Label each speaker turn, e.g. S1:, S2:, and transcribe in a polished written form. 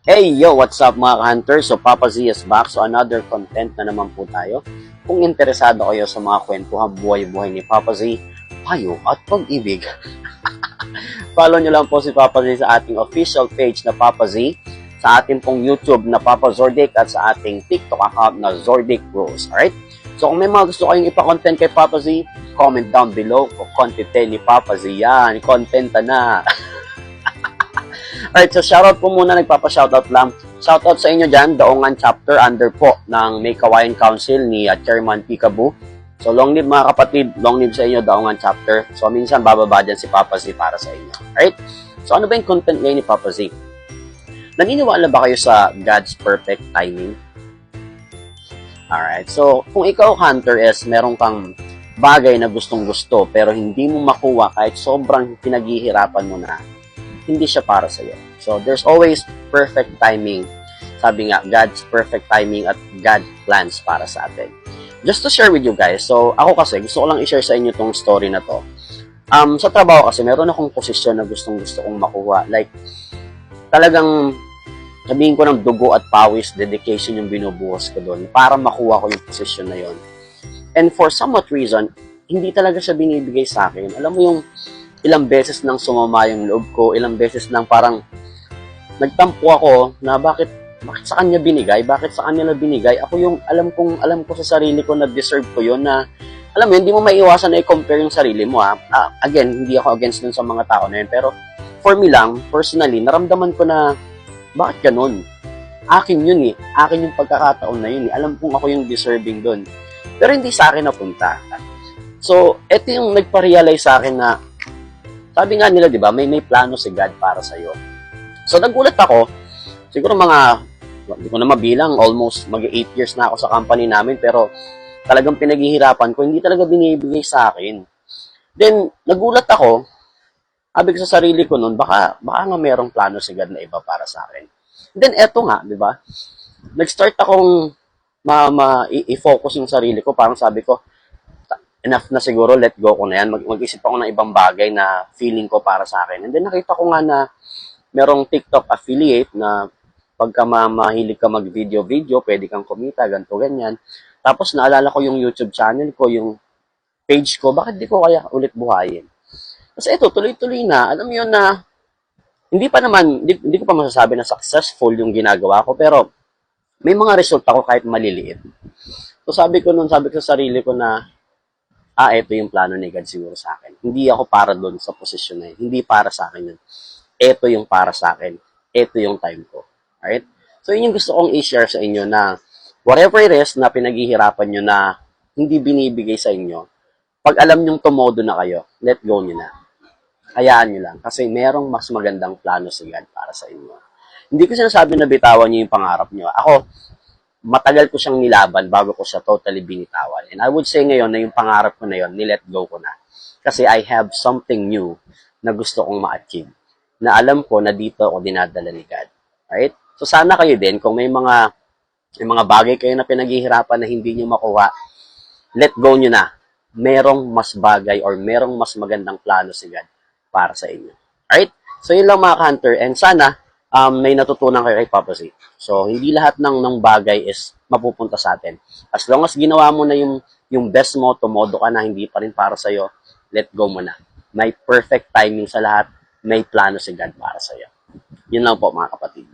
S1: Hey, yo, what's up mga ka-hunter? So, Papa Z is back. So, another content na naman po tayo. Kung interesado kayo sa mga kwentuhan buhay-buhay ni Papa Z, payo at pag-ibig, follow nyo lang po si Papa Z sa ating official page na Papa Z, sa ating pong YouTube na Papa Zordic at sa ating TikTok account na Zordic Bros. Alright? So, kung may mga gusto kayong ipa-content kay Papa Z, comment down below kung content ni Papa Z. Yan, content na. Alright, so shoutout po muna, nagpapa-shoutout lang. Shoutout sa inyo dyan, Daungan Chapter under po ng May Kawayan Council ni Chairman Peekaboo. So long live mga kapatid, long live sa inyo, Daungan Chapter. So minsan bababa dyan si Papa Z para sa inyo. Alright, so ano ba yung content ngayon ni Papa Z? Naniniwala ba kayo sa God's perfect timing? Alright, so kung ikaw hunter is meron kang bagay na gustong gusto pero hindi mo makuha kahit sobrang pinaghihirapan mo na, hindi siya para sa'yo. So, there's always perfect timing. Sabi nga, God's perfect timing at God plans para sa atin. Just to share with you guys, so ako kasi, gusto ko lang i-share sa inyo tong story na to. Sa trabaho kasi, meron akong posisyon na gusto kong makuha. Like, talagang sabihin ko ng dugo at pawis, dedication yung binubuhos ko doon para makuha ko yung posisyon na yon. And for somewhat reason, hindi talaga siya binibigay sa akin. Alam mo yung ilang beses nang sumama yung loob ko, ilang beses nang parang nagtampo ako na bakit sa kanya binigay, bakit sa kanya binigay. Ako yung alam ko sa sarili ko na deserve ko yun, na alam mo, hindi mo maiiwasan na i-compare yung sarili mo ha. Again, hindi ako against dun sa mga tao na yun, pero for me lang, personally, naramdaman ko na bakit ganun? Akin yun eh. Akin yung pagkakataon na yun eh. Alam kong ako yung deserving dun. Pero hindi sa akin napunta. So, eto yung nagpa-realize sa akin na sabi nga nila, di ba, may plano si God para sa'yo. So, nagulat ako, siguro hindi ko na mabilang, almost mag-8 years na ako sa company namin, pero talagang pinaghihirapan ko, hindi talaga binibigay sa akin. Then, nagulat ako, sabi ko sa sarili ko noon, baka nga merong plano si God na iba para sa akin. Then, eto nga, di ba, nag-start akong i-focus yung sarili ko, parang sabi ko, enough na siguro, let go ko na yan. Mag-isip ako ng ibang bagay na feeling ko para sa akin. And then nakita ko nga na merong TikTok affiliate na pagka mahilig ka mag-video, pwede kang kumita, ganito, ganyan. Tapos naalala ko yung YouTube channel ko, yung page ko, bakit di ko kaya ulit buhayin? Kasi ito, tuloy-tuloy na. Alam mo yun na, hindi ko pa masasabi na successful yung ginagawa ko, pero may mga result ako kahit maliliit. So sabi ko sa sarili ko na, ito yung plano ni God siguro sa akin. Hindi ako para doon sa posisyon na yun. Hindi para sa akin yun. Ito yung para sa akin. Ito yung time ko. Alright? So, yun yung gusto kong i-share sa inyo na whatever it is na pinaghihirapan nyo na hindi binibigay sa inyo, pag alam nyong tumodo na kayo, let go nyo na. Hayaan nyo lang. Kasi merong mas magandang plano si God para sa inyo. Hindi ko sinasabi na bitawan nyo yung pangarap nyo. Ako, matagal ko siyang nilaban bago ko siya totally binitawan. And I would say ngayon na yung pangarap ko na yun, nilet go ko na. Kasi I have something new na gusto kong ma-achieve. Na alam ko na dito ako dinadala ni God. Alright? So sana kayo din, kung may mga bagay kayo na pinaghihirapan na hindi nyo makuha, let go nyo na. Merong mas bagay or merong mas magandang plano si God para sa inyo. Alright? So yun lang mga hunter. And sana, may natutunan kayo kay Papa Z. So, hindi lahat ng bagay is mapupunta sa atin. As long as ginawa mo na yung best mo, tumodo ka na, hindi pa rin para sa'yo, let go mo na. May perfect timing sa lahat, may plano si God para sa'yo. Yun lang po mga kapatid.